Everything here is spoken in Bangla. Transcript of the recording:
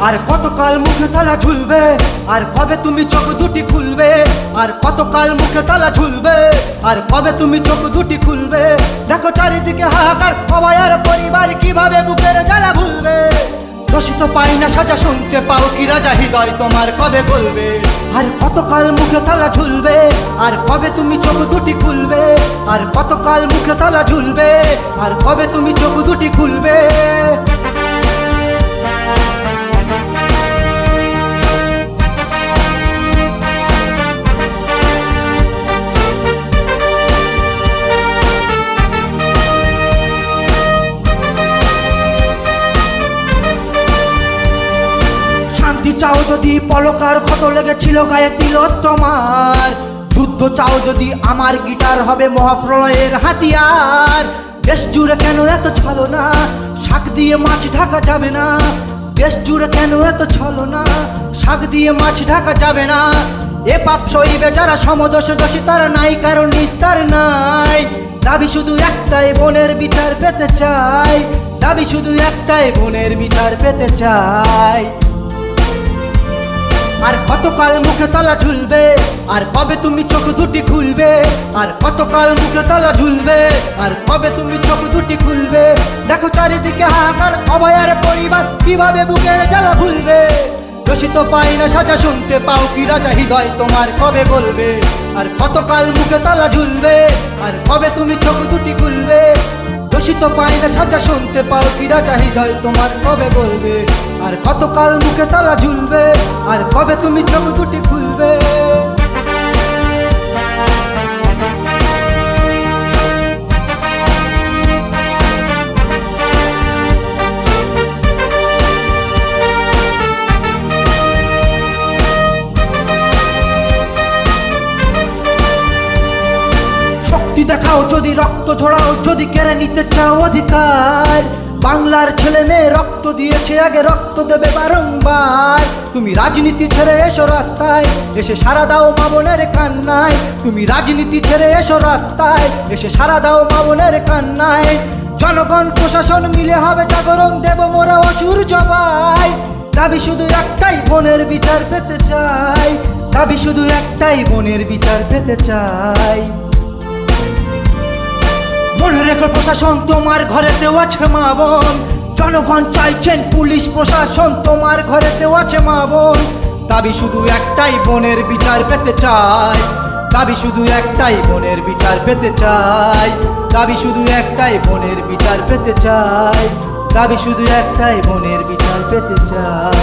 আর কতকাল মুখে তালা ঝুলবে, আর কবে তুমি চোখ দুটি খুলবে, আর কতকাল মুখে তালা ঝুলবে, আর কবে তুমি চোখ দুটি খুলবে। দেখো চারিদিকে হাহাকার, সবাই আর পরিবার কিভাবে বুকের জ্বালা ভুলবে। দোষিত পাই না সাজা, শুনতে পাও কি রাজা, হৃদয় তোমার কবে বলবে। আর কতকাল মুখে তালা ঝুলবে, আর কবে তুমি চোখ দুটি খুলবে, আর কতকাল মুখে তালা ঝুলবে, আর কবে তুমি চোখ দুটি খুলবে। শান্তি চাও যদি, পলকার ক্ষত লেগেছিল গায়ে তিলোত্তমার। যুদ্ধ চাও যদি, আমার গিটার হবে মহাপ্রলয়ের হাতিয়ার। দেশ জুড়ে কেন এত ছলনা, শাক দিয়ে মাছ ঢাকা যাবে না। দেশ জুড়ে কেন এত ছলনা, শাক দিয়ে মাছ ঢাকা যাবে না। এ পাপ সইবে যারা সমদোষ দোষী, তারা নাই কারণ নিস্তার নাই। দাবি শুধু একটাই, বোনের বিচার পেতে চাই। দাবি শুধু একটাই, বোনের বিচার পেতে চাই। আর কতকাল মুখে তালা ঝুলবে, আর কবে তুমি চোখ দুটি খুলবে, আর কতকাল মুখে তালা ঝুলবে, আর কবে তুমি চোখ দুটি খুলবে। দেখো চারিদিকে হাহাকার, অভয়ার পরিবার কিভাবে বুকের জ্বালা ভুলবে। দোষিত পাই না সাজা, শুনতে পাও কি রাজা, হৃদয় তোমার কবে বলবে। আর কতকাল মুখে তালা ঝুলবে, আর কবে তুমি চোখ দুটি খুলবে। দোষিত পাই না সাজা, শুনতে পাও কি রাজা, হৃদয় তোমার কবে বলবে। আর কতকাল মুখে তালা ঝুলবে, আর কবে তুমি চোখ দুটি খুলবে। শক্তি দেখাও যদি, রক্ত ঝরাও যদি, কেড়ে নিতে চাও অধিকার। বাংলার ছেলে মেয়ে রক্ত দিয়েছে, আগে রক্ত দেবে বারংবার। তুমি রাজনীতি ছেড়ে এসো রাস্তায়, এসে সারা দাও মা বোনের কান্নায়। তুমি রাজনীতি ছেড়ে এসো রাস্তায়, এসে সারা দাও মা বোনের কান্নায়। জনগণ প্রশাসন মিলে হবে জাগরণ, দেব মোরা অসুর জবাই। দাবি শুধু একটাই, বোনের বিচার পেতে চাই। দাবি শুধু একটাই, বোনের বিচার পেতে চাই। মনে রেখো প্রশাসন, তোমার ঘরেতেও আছে মা বোন। জনগণ চাইছেন পুলিশ প্রশাসন, তোমার ঘরেতেও আছে মা বোন। দাবি শুধু একটাই, বোনের বিচার পেতে চাই। দাবি শুধু একটাই, বোনের বিচার পেতে চাই। দাবি শুধু একটাই, বোনের বিচার পেতে চাই। দাবি শুধু একটাই, বোনের বিচার পেতে চাই।